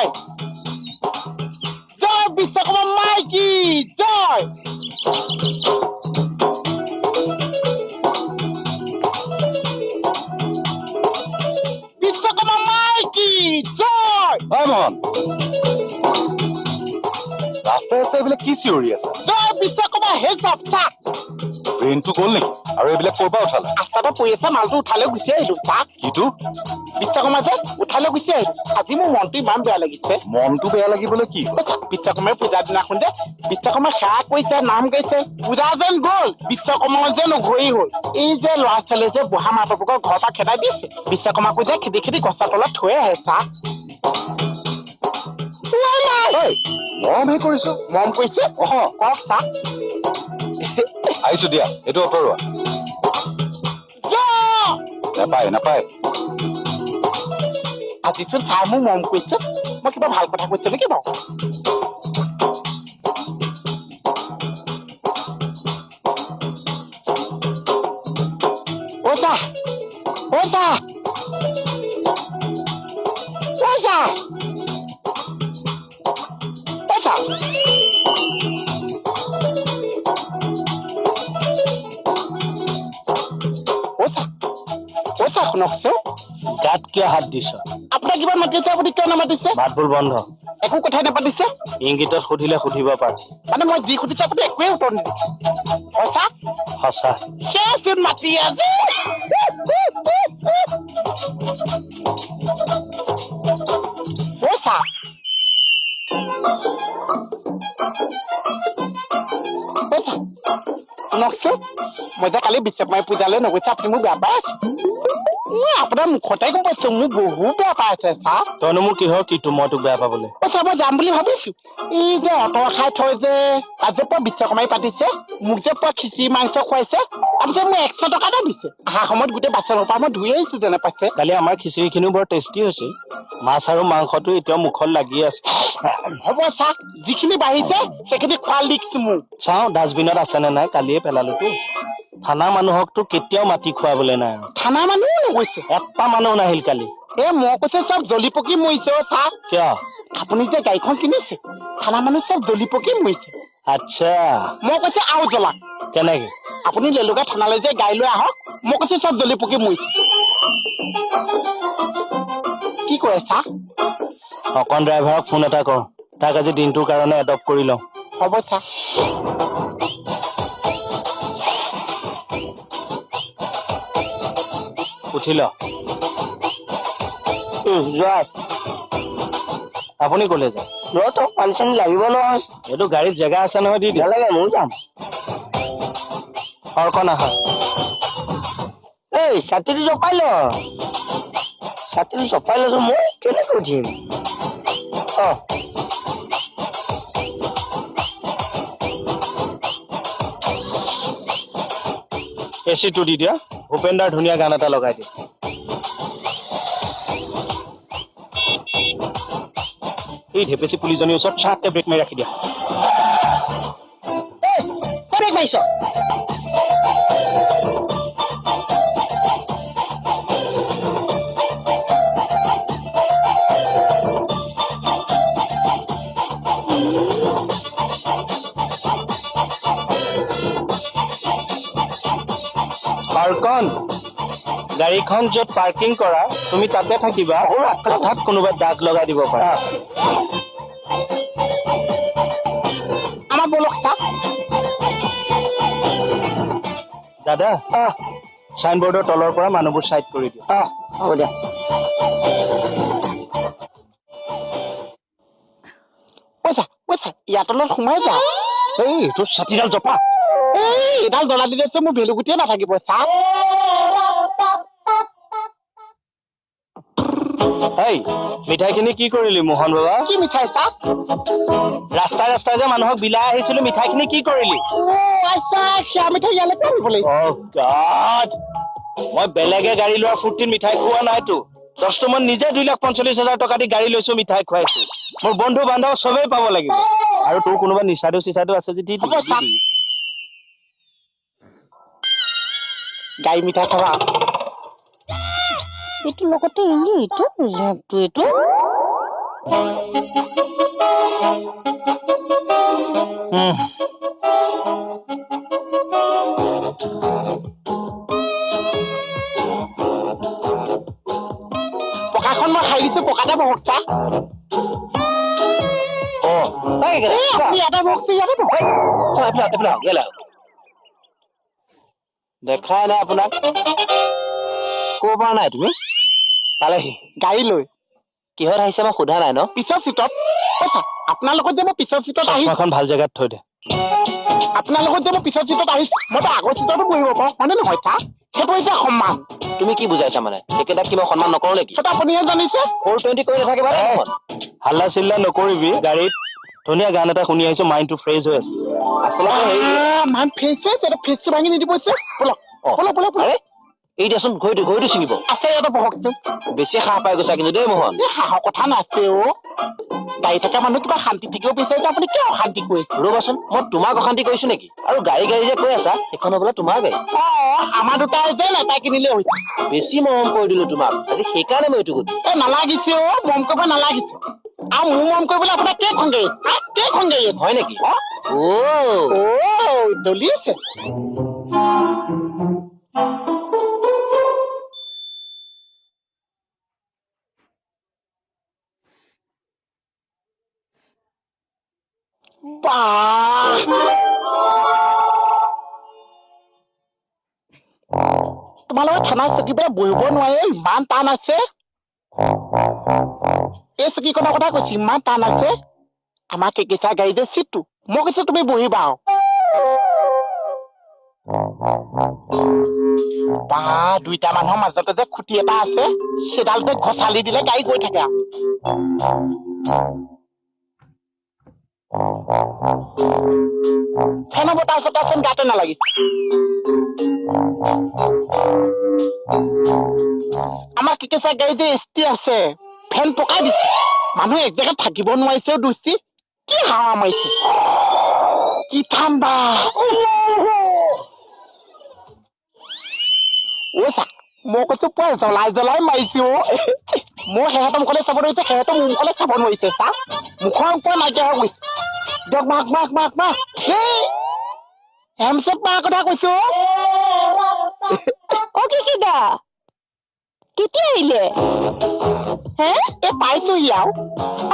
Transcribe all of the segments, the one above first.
জয় জয় বিশ্বকৰ্মা মাইকী জয় বিশ্বকৰ্মা মাইকী জয় হয় মোহন ৰাস্তাই আছে এইবিলাক কি চিঞৰি আছে জয় বিশ্বকৰ্মা হে চাপ চাপ ব্ৰেইনটো গ'ল নেকি আৰু এইবিলাক ক'ৰ পৰা উঠালে ৰাস্তাতে পৰি আছে মালটো উঠালৈ গুচি আহিলো চাপ কিটো বিশ্বকৰ্মা যে উঠালৈ গুচি আহিলো আজি মোৰ মনটো ইমান বেয়া লাগিছে মনটো বেয়া লাগিবলৈ কি বিশ্বকৰ্মাৰ পূজাৰ দিনাখন যে বিশ্বকৰ্মা সেৱা কৰিছে নাম গাইছে পূজা যেন গ'ল বিশ্বকৰ্মা যেন উঘৰি হ'ল এই যে ল'ৰা ছোৱালীয়ে যে বুঢ়া মাধৱকৰ ঘৰৰ পৰা খেদাই দিছে বিশ্বকৰ্মাকো যে খেদি খেদি গছৰ তলত থৈ আহে চাহ মৰমহে কৰিছো মৰম কৰিছে কওক চাহ আহিছো দিয়া এইটো অতৰোৱা নাপায় নাপায় আজিচোন চাই মোক মৰম কৰিছে মই কিবা ভাল কথা কৈছো নেকি বাৰু ওজা ওজা ওজা ওজা ওজা শুনকচোন গাত কিয় হাত দিছ আপোনাক কিবা মাতিছে আপুনি কিয় নামাতিছে ভাতবোৰ বন্ধ একো কথাই নাপাতিছে ইংগিতত সুধিলে সুধিব পাৰ মানে মই যি সুধিছে আপুনি একোৱে উত্তৰ নিদিছে সঁচা সঁচা সেইচোন মাতি আছে পইচা শুনকচোন মই যে কালি বিশ্বকৰ্মাই পূজালৈ নগৈছে আপুনি মোক বেয়া পাই আছে আপোনাৰ মুখতে গম পাইছো মোক বহুত বেয়া পাই আছে চাহ তইনো মোৰ কিহৰ কিটো মই তোক বেয়া পাবলৈ পইচা মই যাম বুলি ভাবিছো এই যে অটৰ খাই থৈ যে আজি পুৱা বিশ্বকৰ্মাই পাতিছে মোক যে পুৱা খিচিৰি মাংস খুৱাইছে তাৰপিছত মোক 100 টকা এটা দিছে অহা সময়ত গোটেই বাচনৰ পৰা মই ধুই আহিছো যেনে পাইছে কালি আমাৰ খিচিৰিখিনিও বৰ টেষ্টি হৈছে মাছ আৰু মাংসটো এতিয়াও মুখত লাগি আছে হ'ব চাহ যিখিনি বাঢ়িছে সেইখিনি খোৱা লিখিছো মোক চাওঁ ডাষ্টবিনত আছেনে নাই কালিয়ে পেলালোতো থানা মানুহকতো কেতিয়াও মাটি খুৱাবলৈ নাই আৰু থানা মানুহ নগৈছে এটা মানুহ নাহিল কালি মই কৈছে চব জ্বলি পকি মৰিছে চাহ কিয় আপুনি যে গাড়ীখন কিনিছে থানা মানুহ চব জ্বলি পকি মৰিছে আচ্ছা মই কৈছে আৰু জ্বলাক কেনেকে আপুনি লেলুকা থানালৈ যে গাড়ী লৈ আহক মই কৈছে চব জ্বলি পকি মৰিছে কি কৰে চাহ অকণ ড্ৰাইভাৰক ফোন এটা কৰো তাক আজি দিনটোৰ কাৰণে এডপ্ট কৰি লওঁ হ'ব চাহ উঠি ল যোৱা আপুনি ক'লে যায় তো পানী চানী লাগিব নহয় এইটো গাড়ীত জেগা আছে নহয় দি দিয়া নালাগে ময়ো যাম অৰ্কণ আহা এই ছাতিটো জপাই ল ছাতিটো জপাই লৈছো মই কেনেকৈ উঠিম এচিটো দি দিয়া ভূপেন্দাৰ ধুনীয়া গান এটা লগাই দিয়া এই ঢেপেচি পুলিজনীৰ ওচৰত চাটকে ব্ৰেক মাৰি ৰাখি দিয়া ব্ৰেক মাৰিছ অৰ্কণ গাড়ীখন য'ত পাৰ্কিং কৰা তুমি তাতে থাকিবা হঠাৎ কোনোবাই দাগ লগাই দিব পাৰা আমাৰ বলক চাহ দাদা চাইনবোৰ্ডৰ তলৰ পৰা মানুহবোৰ চাইড কৰি দিয়া হ'ব দিয়া পইচা পইচা ইয়াত অলপ সোমাই যা এই তোৰ ছাতিডাল জপা এইডাল জ্বলা দি দিছে মোৰ ভেলু গুটিয়ে নাথাকিব চাহ এই মিঠাইখিনি কি কৰিলি মোহন বাবা কি মিঠাই চাহ ৰাস্তাই ৰাস্তাই যে মানুহক বিলাই আহিছিলো মিঠাইখিনি কি কৰিলি আচ্ছা সেয়া মিঠাই ইয়ালৈ কৰিবলৈ মই বেলেগে গাড়ী লোৱাৰ ফূৰ্তিত মিঠাই খোৱা নাইতো কাষ্টমাৰ নিজে 2,45,000 টকা দি গাড়ী লৈছো মিঠাই খুৱাইছো মোৰ বন্ধু বান্ধৱ চবেই পাব লাগিব আৰু তোৰ কোনোবা নিচাদু চিচাদু আছে যদি গাই মিঠাই খাবা এইটো লগতে এইটো পকাখন মই খাই দিছো পকাতে বহুত চা আপুনি ইয়াতে বহকচোন ইয়াতে বহক দেখাই নাই আপোনাক ক'ৰ পৰা নাই তুমি পালেহি গাড়ী লৈ কিহত আহিছে মই সোধা নাই ন পিছৰ চিটত কৈছা আপোনাৰ লগত যে মই পিছৰ চিটত আহিছো চশমাখন ভাল জেগাত থৈ দে আপোনাৰ লগত যে মই পিছৰ চিটত আহিছো মইতো আগৰ চিটতো বহিব পাৰোঁ হয়নে নহয় চা সেইটো হৈছে সন্মান তুমি কি বুজাইছা মানে একেটাক কি মই সন্মান নকৰো নেকি সেইটো আপুনিহে জানিছে 420 কৰি নাথাকিবা দেই মোক হাল্লা চিল্লা নকৰিবি গাড়ীত ধুনীয়া গান এটা শুনি আহিছো মাইণ্ডটো ফ্ৰেছ হৈ আছে আচলতে হেৰি মান ফেচ এটা ফেচটো ভাঙি নিদিব বলক বলক বলক আৰে এই দিয়াচোন ঘড়ীটো ছিঙিব আছে ইয়াতে বহকচোন বেছি সাহ পাই গৈছা কিন্তু দেই মোহন এই সাহৰ কথা নাছে অ গাড়ী থকা মানুহ কিবা শান্তি থাকিব বিচাৰিছে আপুনি কিয় অশান্তি কৰিছে ৰ'বাচোন মই তোমাক অশান্তি কৰিছো নেকি আৰু গাড়ী যে কৈ আছা সেইখন হ'বলা তোমাৰ গাড়ী অ আমাৰ দুটাই যে নেতাই কিনিলে হৈছে বেছি মৰম কৰি দিলো তোমাক আজি সেইকাৰণে মই এইটো গতি এ নালাগিছে অ মৰম কৰিব নালাগিছে আৰু মোৰ মৰম কৰিবলৈ আপোনাৰ কেইখন গাড়ী কেইখন গাড়ী হয় নেকি অ অ' দলিছে তোমালোকে থানাত চকী পেলাই বহিব নোৱাৰে ইমান টান আছে এই চকীখনৰ কথা কৈছো ইমান টান আছে আমাৰ কেকেচা গাড়ী যে চিটটো মই কৈছো তুমি বহিবা বা দুইটা মানুহৰ মাজতে যে খুটি এটা আছে সেইডাল যে ঘচালি দিলে গাড়ী গৈ থাকে ফেনৰ বতাহ চতাহচোন গাতে নালাগিছে আমাৰ কেকেচা গাড়ী যে এচটি আছে ফেন পকাই দিছে মানুহ এক জেগাত থাকিব নোৱাৰিছে দুষ্টি কি হাৱা মাৰিছে কি ঠাণ্ডা চা মই কৈছো পুৱা জ্বলাই মাৰিছো মোৰ সিহঁতৰ মুখলৈ চাব ধৰিছে সিহঁতৰ মোৰ মুখলৈ চাব নোৱাৰিছে চা মুখৰ ওপৰত নাইকিয়া হৈ গৈছে দিয়ক মাক হেমচেপ মাৰ কথা কৈছো অ কিকিদা কেতিয়া আহিলে হে এই পাইছোহি আৰু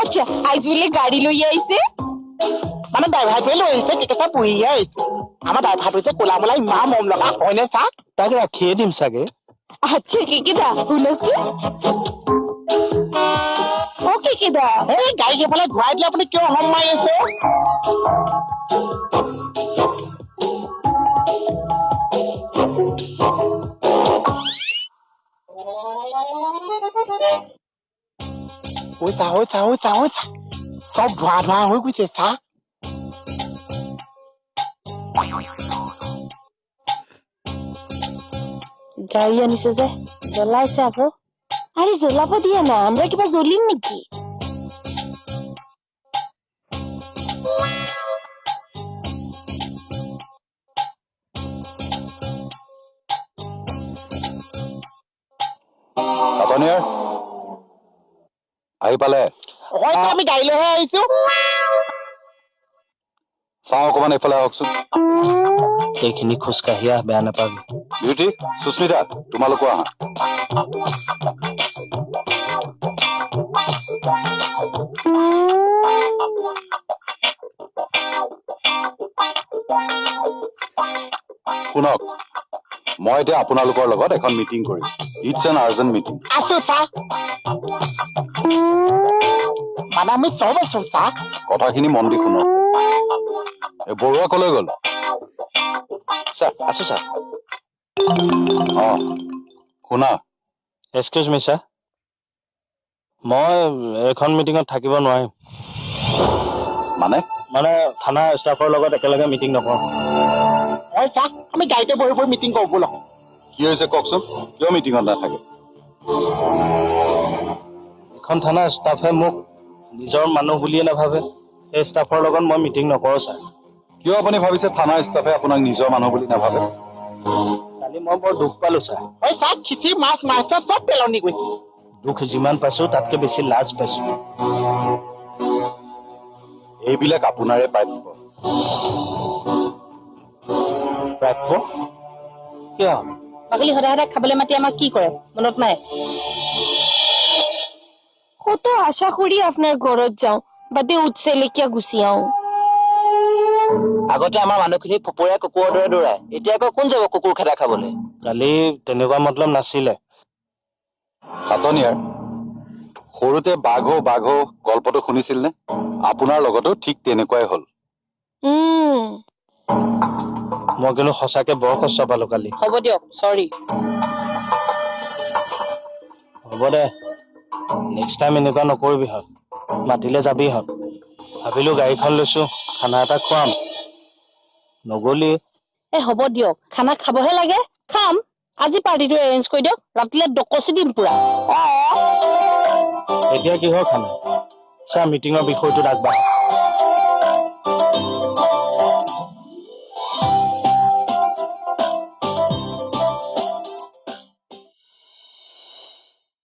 আচ্ছা আইজ বোলে গাড়ী লৈ আহিছে মানে ড্ৰাইভাৰটোৱে লৈ আহিছে কেকেচা বহিহে আহিছে আমাৰ ড্ৰাইভাৰটো যে ক'লা মোলা ইমান মৰম লগা হয়নে চা তাক ৰাখিয়ে দিম চাগে আচ্ছা কিকিদা শুনচোন অ কিকিদা এই গাড়ী সেইফালে ঘূৰাই দিলে আপুনি কিয় হম মাৰি আছে চা চব ধোৱা হৈ গৈছে চা গাড়ী আনিছে যে জ্বলাইছে আকৌ আৰে জ্বলাব দিয়া না আমৰা কিবা জ্বলিম নেকি পাতনিয়াৰ আহি পালে হয়তো আমি গাড়ী লৈহে আহিছো চাওঁ অকমান এইফালে আহকচোন এইখিনি খোজকাঢ়ি আহ বেয়া নাপাবি বিউটি সুস্মিতা তোমালোকো আহা শুনক মই এতিয়া আপোনালোকৰ লগত এখন মিটিং কৰিম ইটছ এন আৰ্জেণ্ট মিটিং আছো চা মানে আমি চব আছো চা কথাখিনি মন দি শুনক এই বৰুৱা কলৈ গ'ল ছাৰ আছো ছাৰ অ শুনা এক্সকিউজ মি ছাৰ মই এইখন মিটিঙত থাকিব নোৱাৰিম মানে থানা ষ্টাফৰ লগত একেলগে মিটিং নকৰোঁ হয় চা আমি গাড়ীতে বহি বহি মিটিং কৰো বলক কি হৈছে কওকচোন কিয় মিটিঙত নাথাকে এখন থানা ষ্টাফে মোক নিজৰ মানুহ বুলিয়ে নাভাবে সেই ষ্টাফৰ লগত মই মিটিং নকৰোঁ ছাৰ কিয় আপুনি ভাবিছে থানা ষ্টাফে আপোনাক নিজৰ মানুহ বুলি নাভাবে কালি মই বৰ দুখ পালোঁ ছাৰ হয় চা খিচি মাছ মাংস চব পেলনি গৈছে দুখ যিমান পাইছোঁ তাতকৈ বেছি লাজ পাইছোঁ এইবিলাক আপোনাৰে প্ৰাপ্য। প্ৰাপ্য কিয়? পাগলী সদায় সদায় খাবলৈ মাতি আমাক কি কৰে মনত নাই? কত আশা কৰি আপোনাৰ ঘৰত যাওঁ, বাদে উঠছে লেকিয়া গুচি আহোঁ। আগতে আমাৰ মানুহখিনি ফপৰীয়া কুকুৰৰ দৰে দৌৰাই, এতিয়া আকৌ কোন যাব কুকুৰ খেদা খাবলৈ? কালি তেনেকুৱা মতলব নাছিলে। সাতনিয়াৰ সৰুতে বাঘো গল্পটো শুনিছিল নে? আপোনাৰ লগতো ঠিক তেনেকুৱাই হ'ল। মই কিন্তু সঁচাকে বৰ কষ্ট পালো কালি। হ'ব দিয়ক, চৰি। হ'ব দে, নেক্সট টাইম এনেকুৱা নকৰিবি হত। মাতিলে যাবি হত। ভাবিলো গাড়ীখন লৈছো, খানা এটা খুৱাম, নগলি। হ'ব দিয়ক, খানা খাবহে লাগে, খাম। আজি পাৰ্টিটো এৰেঞ্জ কৰি দিয়ক, ৰাতিলে ডকচি দিম পুৰা। এতিয়া কিহৰ খানা? চা মিটিঙৰ বিষয়টোত আগবাঢ়।